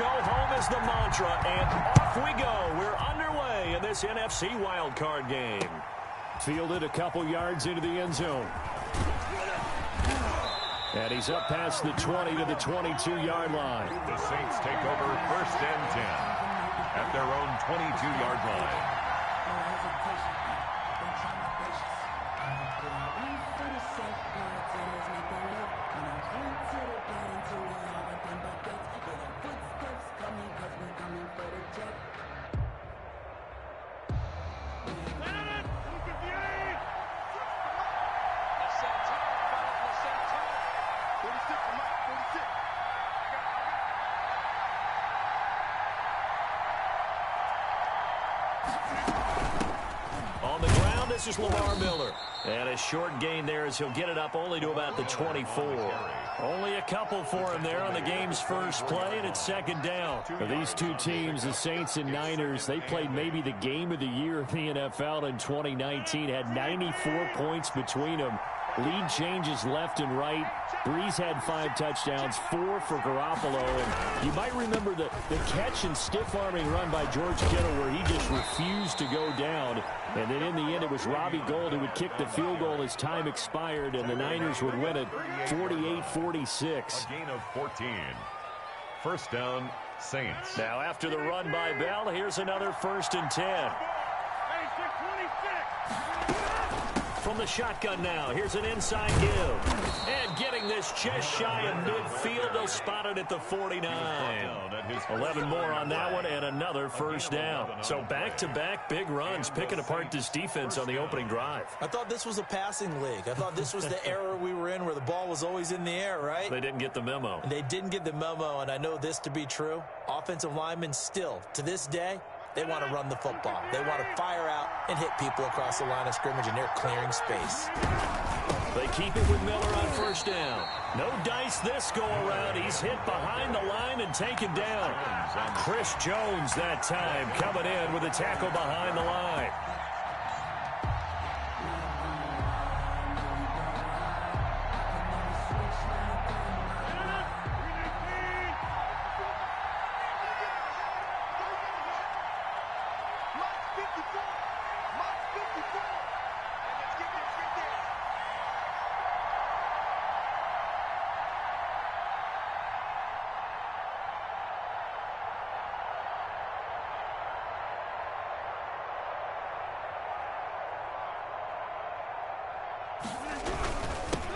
go home is the mantra, and off we go. We're underway in this NFC wildcard game. Fielded a couple yards into the end zone. And he's up past the 20 to the 22-yard line. The Saints take over 1st and 10 at their own 22-yard line. This is Lamar Miller. And a short gain there as he'll get it up only to about the 24. Only a couple for him there on the game's first play, and it's 2nd down. For these two teams, the Saints and Niners, they played maybe the game of the year in the NFL in 2019. Had 94 points between them. Lead changes left and right. Breeze had 5 touchdowns, 4 for Garoppolo. And you might remember the catch and stiff-arming run by George Kittle where he just refused to go down. And then in the end, it was Robbie Gould who would kick the field goal as time expired, and the Niners would win it 48-46. A gain of 14. 1st down, Saints. Now after the run by Bell, here's another 1st and 10. From the shotgun now, here's an inside give. And getting this just shy of midfield, they'll spot it at the 49. 11 more on that one, and another 1st down. So back-to-back big runs, picking apart this defense on the opening drive. I thought this was a passing league. I thought this was the era we were in where the ball was always in the air, right? They didn't get the memo. They didn't get the memo, and I know this to be true. Offensive linemen still, to this day, they want to run the football. They want to fire out and hit people across the line of scrimmage, and they're clearing space. They keep it with Miller on 1st down. No dice this go-around. He's hit behind the line and taken down. Chris Jones that time coming in with a tackle behind the line.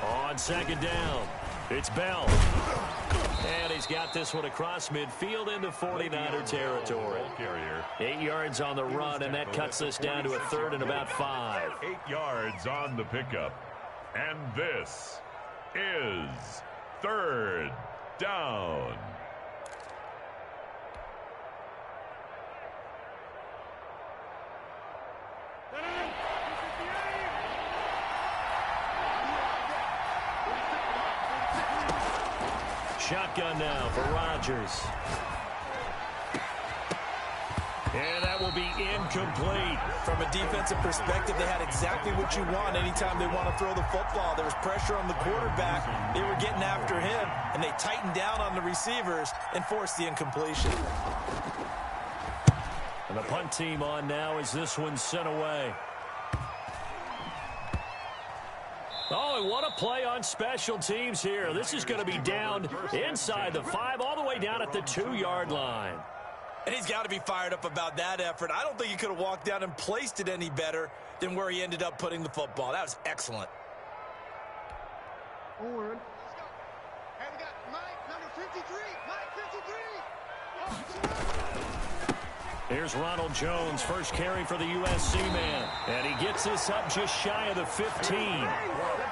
On 2nd down, it's Bell. And he's got this one across midfield into 49er territory. 8 yards on the run, and that cuts us down to a 3rd and about 5. 8 yards on the pickup. And this is 3rd down. Shotgun now for Rodgers. And that will be incomplete. From a defensive perspective, they had exactly what you want anytime they want to throw the football. There was pressure on the quarterback. They were getting after him, and they tightened down on the receivers and forced the incompletion. And the punt team on now as this one's sent away. Oh, and what a play on special teams here. This is going to be down inside the 5, all the way down at the 2-yard line. And he's got to be fired up about that effort. I don't think he could have walked down and placed it any better than where he ended up putting the football. That was excellent. Forward. Let's go. Hey, we got Mike, number 53. Mike 53. Here's Ronald Jones, first carry for the USC man. And he gets this up just shy of the 15.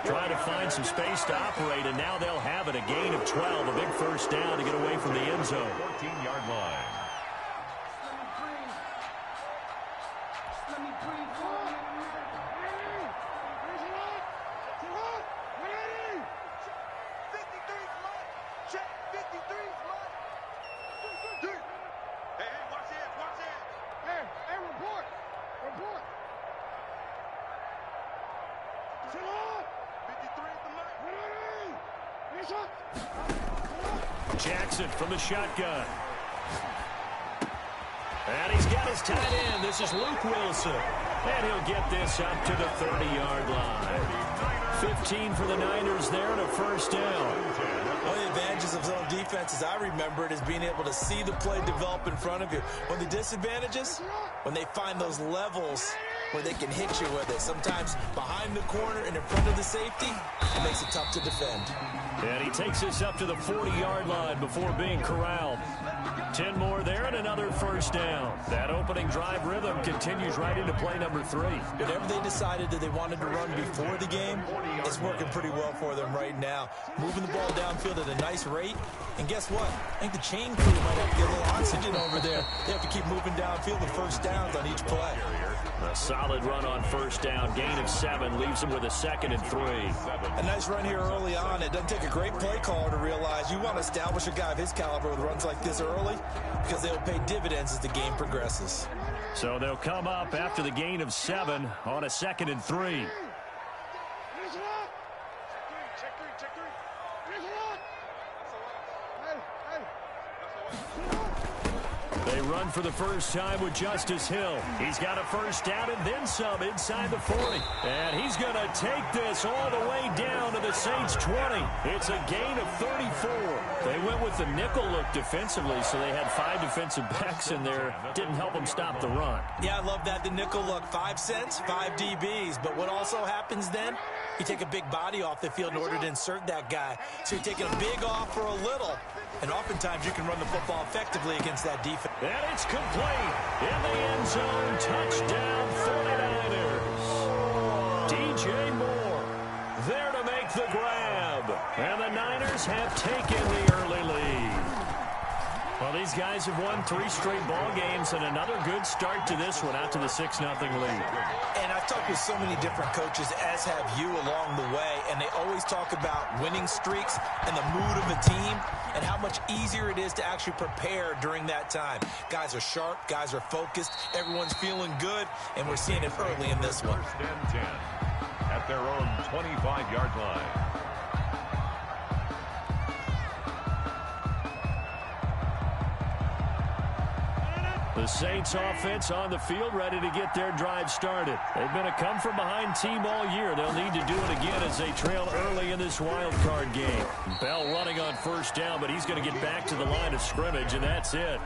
Trying to find some space to operate, and now they'll have it. A gain of 12, a big 1st down to get away from the end zone. 14-yard line. Jackson from the shotgun. And he's got his tight end. This is Luke Wilson. And he'll get this up to the 30-yard line. 15 for the Niners there and a first down. One of the advantages of zone defense, as I remember it, is being able to see the play develop in front of you. One of the disadvantages, when they find those levels where they can hit you with it. Sometimes behind the corner and in front of the safety, it makes it tough to defend. And he takes us up to the 40-yard line before being corralled. 10 more there and another first down. That opening drive rhythm continues right into play number 3. Whatever they decided that they wanted to run before the game, it's working pretty well for them right now. Moving the ball downfield at a nice rate. And guess what? I think the chain crew might have to get a little oxygen over there. They have to keep moving downfield the first downs on each play. A solid run on first down. Gain of 7 leaves him with a 2nd and 3. A nice run here early on. It doesn't take a great play caller to realize you want to establish a guy of his caliber with runs like this early because they'll pay dividends as the game progresses. So they'll come up after the gain of 7 on a 2nd and 3. They run for the first time with Justice Hill. He's got a first down and then some inside the 40. And he's going to take this all the way down to the Saints' 20. It's a gain of 34. They went with the nickel look defensively, so they had 5 defensive backs in there. Didn't help them stop the run. Yeah, I love that. The nickel look, 5 cents, 5 DBs. But what also happens then, you take a big body off the field in order to insert that guy. So you're taking a big off for a little. And oftentimes you can run the football effectively against that defense. And it's complete. In the end zone, touchdown 49ers. DJ Moore there to make the grab. And the Niners have taken the early lead. Well, these guys have won 3 straight ball games and another good start to this one out to the 6-0 lead. And I've talked with so many different coaches, as have you along the way, and they always talk about winning streaks and the mood of a team and how much easier it is to actually prepare during that time. Guys are sharp, guys are focused, everyone's feeling good, and we're seeing it early in this one. First and 10 at their own 25-yard line. The Saints offense on the field ready to get their drive started. They've been a come-from-behind team all year. They'll need to do it again as they trail early in this wild card game. Bell running on first down, but he's going to get back to the line of scrimmage, and that's it.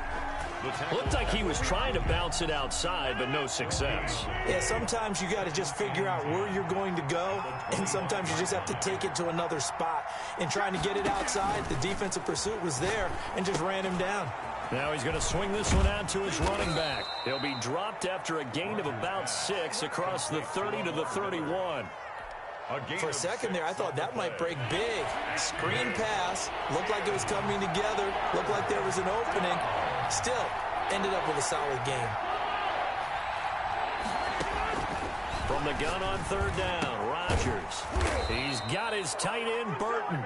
Looked like he was trying to bounce it outside, but no success. Yeah, sometimes you got to just figure out where you're going to go, and sometimes you just have to take it to another spot. In trying to get it outside, the defensive pursuit was there and just ran him down. Now he's going to swing this one out to his running back. He'll be dropped after a gain of about 6 across the 30 to the 31. For a second there, I thought that might break big. Screen pass. Looked like it was coming together. Looked like there was an opening. Still, ended up with a solid game. From the gun on third down, Rodgers. He's got his tight end, Burton.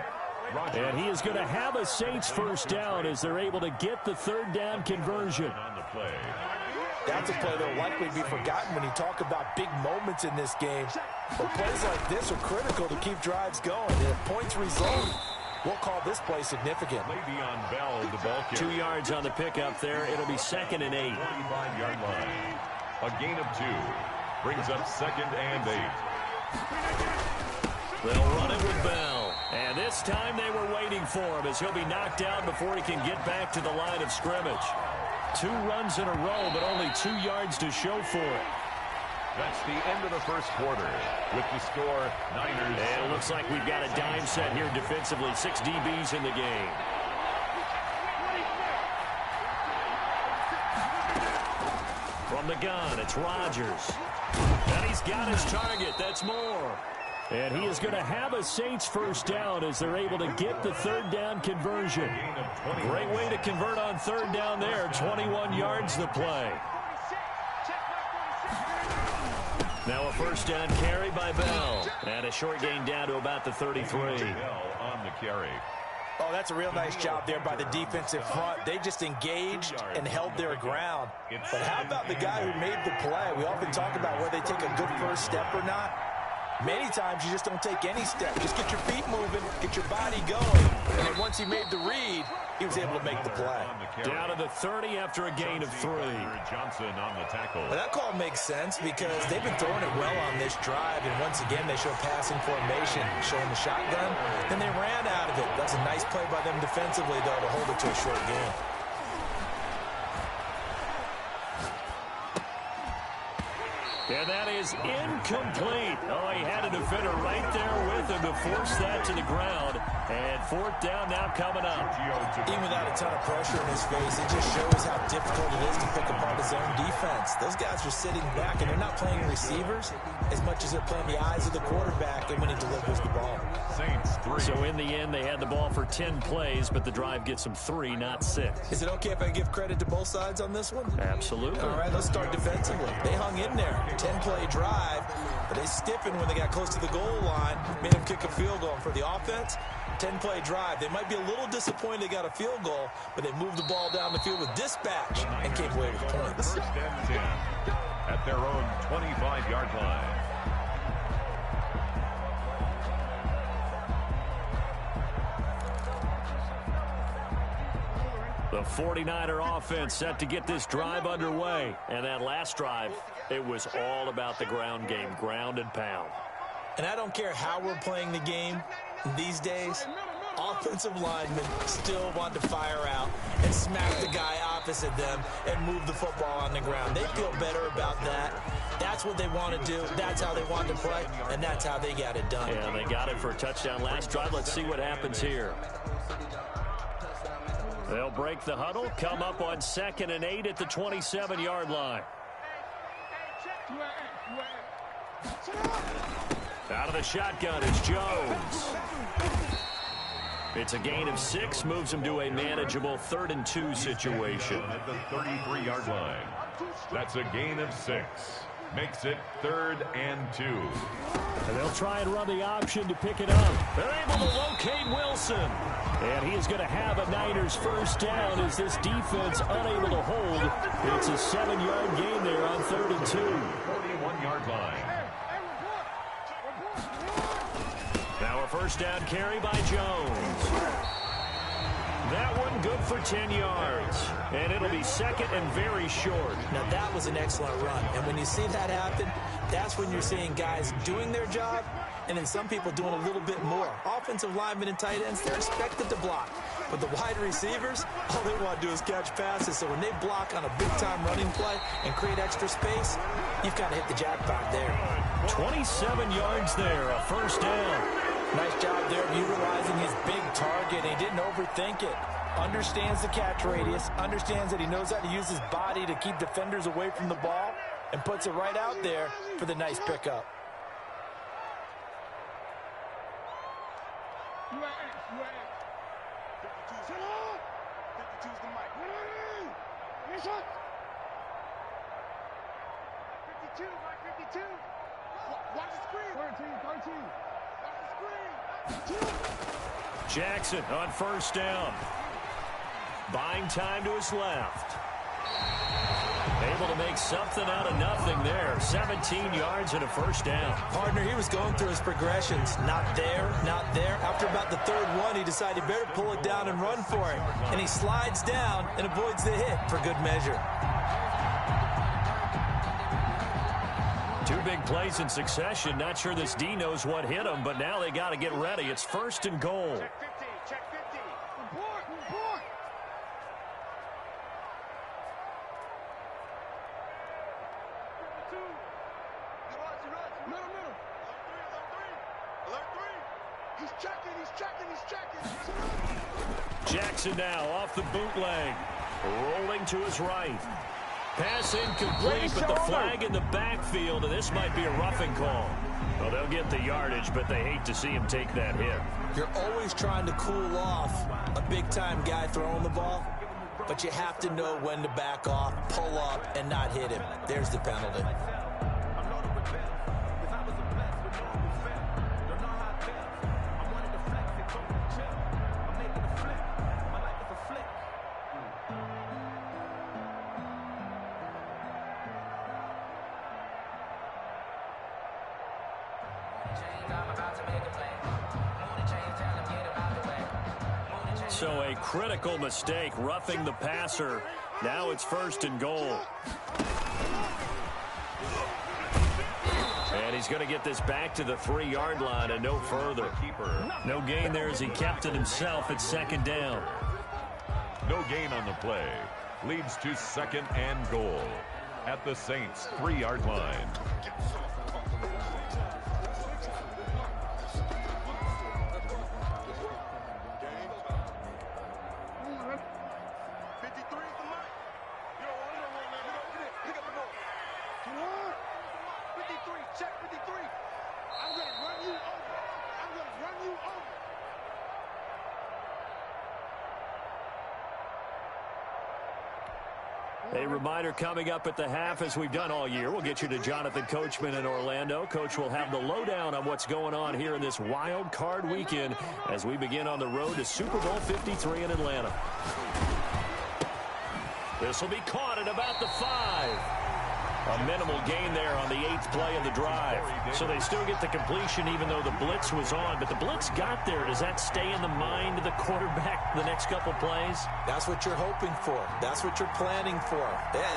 And he is going to have a Saints first down as they're able to get the third down conversion. That's a play that will likely be forgotten when you talk about big moments in this game. But plays like this are critical to keep drives going. And if points result, we'll call this play significant. Maybe on Bell, the ball carrier. 2 yards on the pickup there. It'll be 2nd and 8. 25-yard line. A gain of 2 brings up 2nd and 8. They'll run it with Bell. And this time they were waiting for him as he'll be knocked down before he can get back to the line of scrimmage. 2 runs in a row, but only 2 yards to show for it. That's the end of the first quarter with the score Niners. And it looks like we've got a dime set here defensively. 6 DBs in the game. From the gun, it's Rodgers. And he's got his target. That's Moore. And he is going to have a Saints first down as they're able to get the third down conversion. Great way to convert on third down there. 21 yards the play. Now a first down carry by Bell. And a short gain down to about the 33. Bell on the carry. Oh, that's a real nice job there by the defensive front. They just engaged and held their ground. But how about the guy who made the play? We often talk about whether they take a good first step or not. Many times you just don't take any step. Just get your feet moving, get your body going. And then once he made the read, he was able to make the play. Down to the 30 after a gain of 3. Johnson on the tackle. Well, that call makes sense because they've been throwing it well on this drive. And once again, they show passing formation, showing the shotgun. Then they ran out of it. That's a nice play by them defensively, though, to hold it to a short gain. And that is incomplete. Oh, he had a defender right there with him to force that to the ground. And 4th down now coming up. Even without a ton of pressure in his face, it just shows how difficult it is to pick apart his own defense. Those guys are sitting back, and they're not playing receivers as much as they're playing the eyes of the quarterback and when he delivers the ball. Saints 3. So in the end, they had the ball for 10 plays, but the drive gets them 3, not 6. Is it okay if I give credit to both sides on this one? Absolutely. All right, let's start defensively. They hung in there. 10-play drive, but they stiffened when they got close to the goal line, made them kick a field goal. And for the offense, 10-play drive. They might be a little disappointed they got a field goal, but they moved the ball down the field with dispatch and came away with points. 1st and 10 at their own 25-yard line. The 49er offense set to get this drive underway. And that last drive, it was all about the ground game, ground and pound. And I don't care how we're playing the game these days, offensive linemen still want to fire out and smack the guy opposite them and move the football on the ground. They feel better about that. That's what they want to do. That's how they want to play, and that's how they got it done. Yeah, they got it for a touchdown last drive. Let's see what happens here. They'll break the huddle, come up on 2nd and 8 at the 27-yard line. Out of the shotgun is Jones. It's a gain of 6, moves him to a manageable 3rd and 2 situation. At the 33-yard line. That's a gain of 6. Makes it 3rd and 2. And they'll try and run the option to pick it up. They're able to locate Wilson. And he is going to have a Niners 1st down as this defense unable to hold. It's a 7-yard gain there on 3rd and 2. 41-yard line. Now a 1st down carry by Jones. That one good for 10 yards. And it'll be 2nd and very short. Now that was an excellent run. And when you see that happen, that's when you're seeing guys doing their job and then some people doing a little bit more. Offensive linemen and tight ends, they're expected to block. But the wide receivers, all they want to do is catch passes. So when they block on a big-time running play and create extra space, you've kind of hit the jackpot there. 27 yards there, a 1st down. Nice job there of utilizing his big target. He didn't overthink it. Understands the catch radius, understands that he knows how to use his body to keep defenders away from the ball, and puts it right out there for the nice pickup. Jackson on 1st down. Buying time to his left. Able to make something out of nothing there. 17 yards and a 1st down. Partner, he was going through his progressions. Not there, not there. After about the 3rd one, he decided he better pull it down and run for it. And he slides down and avoids the hit for good measure. 2 big plays in succession. Not sure this D knows what hit him, but now they got to get ready. It's 1st and goal. Check 50. Report, report. Middle. Alert 3. He's checking. Jackson now off the bootleg. Rolling to his right. Pass incomplete, but the flag in the backfield, and this might be a roughing call. Well, they'll get the yardage, but they hate to see him take that hit. You're always trying to cool off a big-time guy throwing the ball, but you have to know when to back off, pull up, and not hit him. There's the penalty. So a critical mistake, roughing the passer. Now it's 1st and goal. And he's going to get this back to the 3-yard line and no further. No gain there as he kept it himself at 2nd down. No gain on the play. Leads to 2nd and goal at the Saints' 3-yard line. A reminder coming up at the half, as we've done all year. We'll get you to Jonathan Coachman in Orlando. Coach will have the lowdown on what's going on here in this wild card weekend as we begin on the road to Super Bowl 53 in Atlanta. This will be caught at about the 5. A minimal gain there on the 8th play of the drive. So they still get the completion even though the blitz was on. But the blitz got there. Does that stay in the mind of the quarterback the next couple plays? That's what you're hoping for. That's what you're planning for.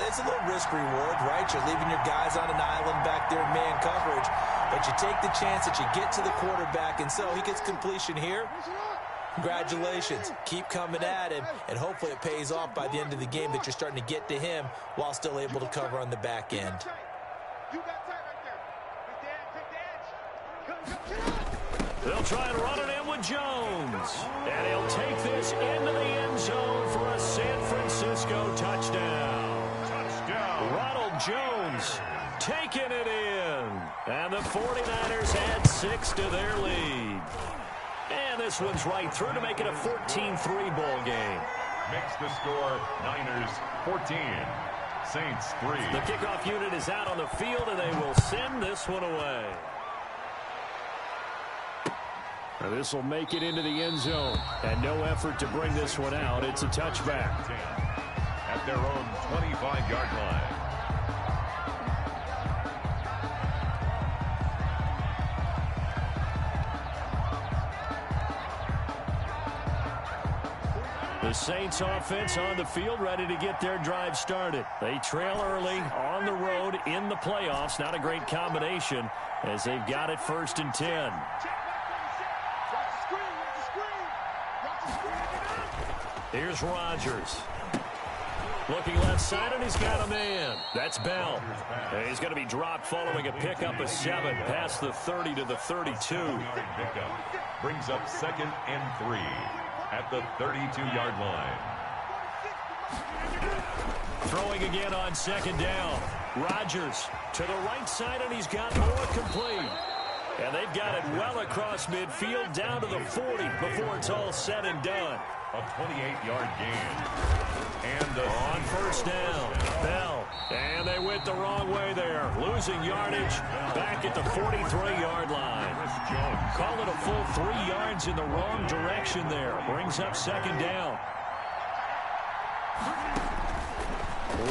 It's a little risk-reward, right? You're leaving your guys on an island back there in man coverage. But you take the chance that you get to the quarterback, and so he gets completion here. Congratulations. Keep coming at him, and hopefully it pays off by the end of the game that you're starting to get to him while still able to cover on the back end. They'll try and run it in with Jones. And he'll take this into the end zone for a San Francisco touchdown. Ronald Jones taking it in. And the 49ers add 6 to their lead. And this one's right through to make it a 14-3 ball game. Makes the score Niners 14, Saints 3. The kickoff unit is out on the field, and they will send this one away. Now this will make it into the end zone, and no effort to bring this one out. It's a touchback. At their own 25-yard line. The Saints offense on the field, ready to get their drive started. They trail early on the road in the playoffs. Not a great combination as they've got it 1st and 10. Here's Rodgers. Looking left side, and he's got a man. That's Bell. And he's going to be dropped following a pickup of 7 past the 30 to the 32. Brings up 2nd and 3. At the 32-yard line. Throwing again on 2nd down. Rodgers to the right side, and he's got more complete. And they've got it well across midfield down to the 40 before it's all said and done. A 28-yard gain. And on 1st down, Bell. And they went the wrong way there. Losing yardage back at the 43-yard line. Call it a full 3 yards in the wrong direction there. Brings up 2nd down.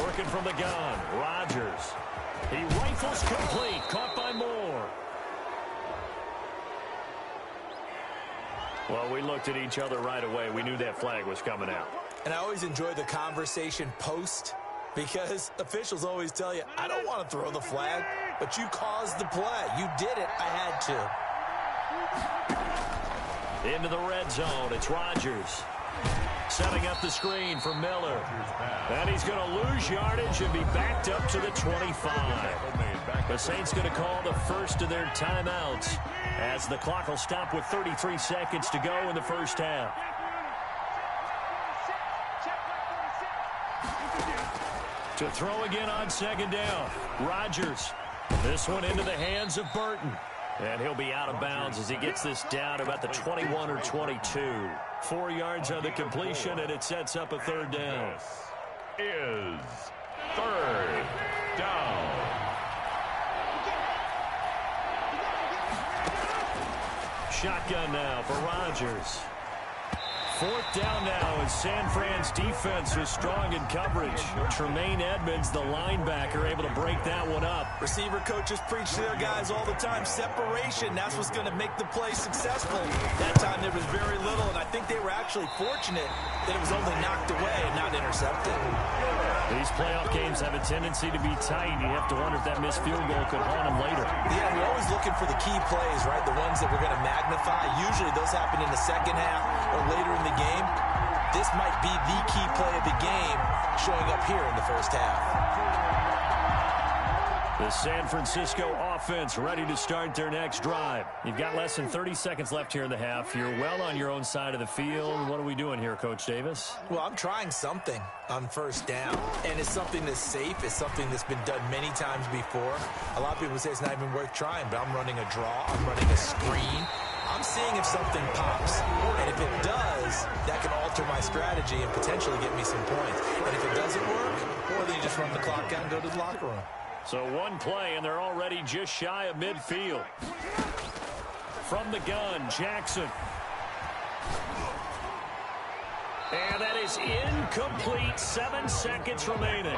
Working from the gun, Rodgers. He rifles complete, caught by Moore. Well, we looked at each other right away. We knew that flag was coming out. And I always enjoy the conversation post because officials always tell you, I don't want to throw the flag, but you caused the play. You did it. I had to. Into the red zone. It's Rodgers. Setting up the screen for Miller. And he's going to lose yardage and be backed up to the 25. The Saints going to call the first of their timeouts as the clock will stop with 33 seconds to go in the first half. To throw again on 2nd down. Rodgers. This one into the hands of Burton. And he'll be out of bounds as he gets this down about the 21 or 22. 4 yards on the completion, and it sets up a 3rd down. This is 3rd down. Shotgun now for Rodgers. Fourth down now as San Fran's defense was strong in coverage. Tremaine Edmonds, the linebacker, able to break that one up. Receiver coaches preach to their guys all the time. Separation, that's what's going to make the play successful. That time there was very little, and I think they were actually fortunate that it was only knocked away and not intercepted. These playoff games have a tendency to be tight. You have to wonder if that missed field goal could haunt them later. Yeah, we're always looking for the key plays, right? The ones that we're going to magnify. Usually those happen in the second half or later in the game. This might be the key play of the game showing up here in the first half. The San Francisco offense ready to start their next drive. You've got less than 30 seconds left here in the half. You're well on your own side of the field. What are we doing here, Coach Davis? Well, I'm trying something on first down, and it's something that's safe. It's something that's been done many times before. A lot of people say it's not even worth trying, but I'm running a draw. I'm running a screen. I'm seeing if something pops, and if it does, that can alter my strategy and potentially get me some points. And if it doesn't work, well, then you just run the clock out and go to the locker room. So one play, and they're already just shy of midfield. From the gun, Jackson. And that is incomplete. 7 seconds remaining.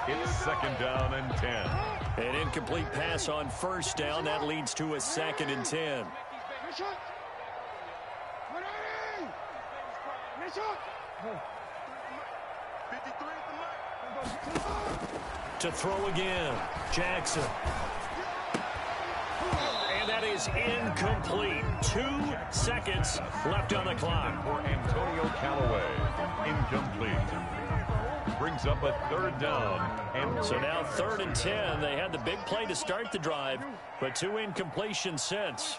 It's second down and 10. An incomplete pass on first down. That leads to a 2nd and 10. To throw again, Jackson. And that is incomplete. 2 seconds left on the clock. For Antonio Callaway, incomplete. Brings up a third down. And so now 3rd and 10. They had the big play to start the drive, but 2 incompletions since.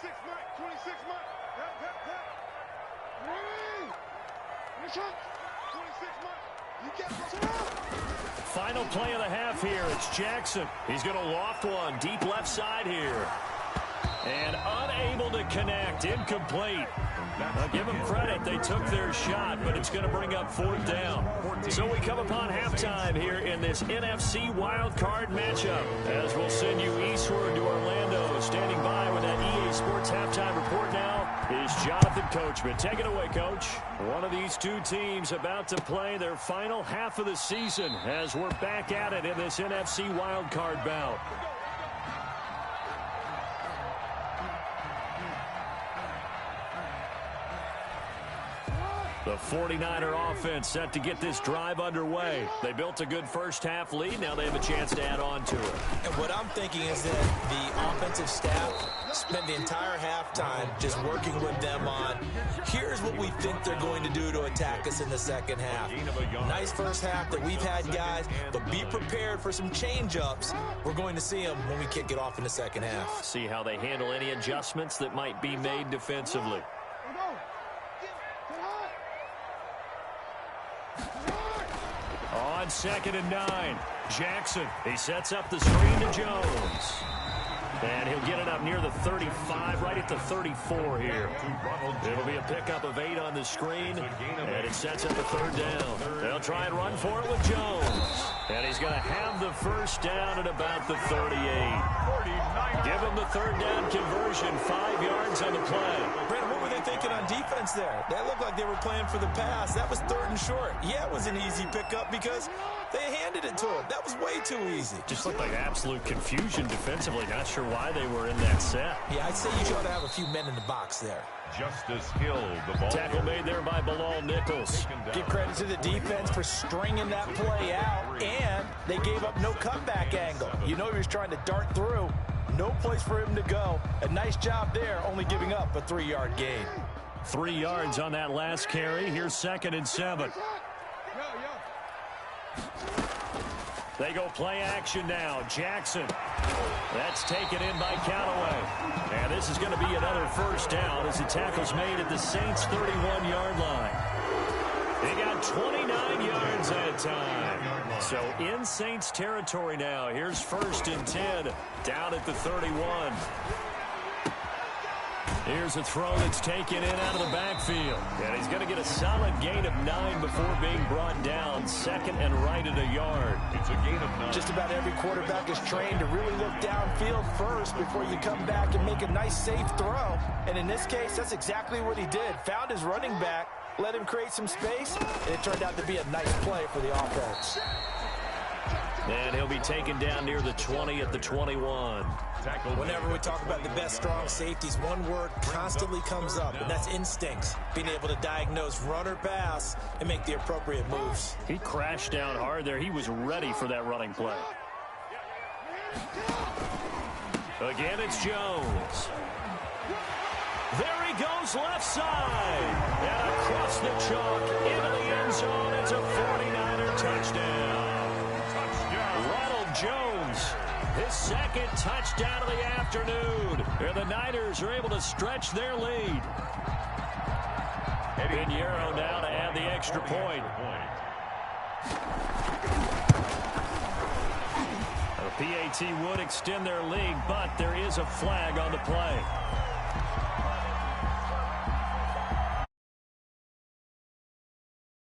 Final play of the half here. It's Jackson. He's going to loft one deep left side here. And unable to connect. Incomplete. I'll give them credit. They took their shot, but it's going to bring up 4th down. So we come upon halftime here in this NFC wildcard matchup. As we'll send you eastward to Orlando. Standing by with that EA Sports halftime report now is Jonathan Coachman. Take it away, Coach. One of these two teams about to play their final half of the season as we're back at it in this NFC wildcard bout. The 49er offense set to get this drive underway. They built a good first half lead. Now they have a chance to add on to it. And what I'm thinking is that the offensive staff spent the entire halftime just working with them on, here's what we think they're going to do to attack us in the second half. Nice first half that we've had, guys, but be prepared for some change-ups. We're going to see them when we kick it off in the second half. See how they handle any adjustments that might be made defensively. On 2nd and 9, Jackson. He sets up the screen to Jones. And he'll get it up near the 35, right at the 34 here. It'll be a pickup of 8 on the screen, and it sets up a 3rd down. They'll try and run for it with Jones. And he's going to have the first down at about the 38. Give him the 3rd down conversion, 5 yards on the play. Brandon, what were they thinking on defense there? That looked like they were playing for the pass. That was 3rd and short. Yeah, it was an easy pickup because they handed it to him. That was way too easy. Just looked like absolute confusion defensively. Not sure why they were in that set. Yeah, I'd say you ought to have a few men in the box there. Justice Hill, the ball. Tackle made there by Bilal Nichols. Give credit to the defense for stringing that play out, and they gave up no comeback angle. You know he was trying to dart through. No place for him to go. A nice job there, only giving up a 3-yard gain. 3 yards on that last carry. Here's 2nd and 7. They go play action now. Jackson. That's taken in by Callaway. And this is going to be another first down as the tackle's made at the Saints' 31-yard line. They got 29 yards that time. So in Saints territory now. Here's 1st and 10 down at the 31. Here's a throw that's taken in out of the backfield. And he's going to get a solid gain of 9 before being brought down. Second and right at a yard. It's a gain of 9. Just about every quarterback is trained to really look downfield first before you come back and make a nice, safe throw. And in this case, that's exactly what he did. Found his running back, let him create some space, and it turned out to be a nice play for the offense. And he'll be taken down near the 20 at the 21. Whenever we talk about the best strong safeties, one word constantly comes up, and that's instincts. Being able to diagnose run or pass and make the appropriate moves. He crashed down hard there. He was ready for that running play. Again, it's Jones. There he goes, left side. And across the chalk, into the end zone. It's a 49er touchdown. Ronald Jones, his second touchdown of the afternoon. And the Niners are able to stretch their lead. Pinheiro now to add the extra point. The PAT would extend their lead, but there is a flag on the play.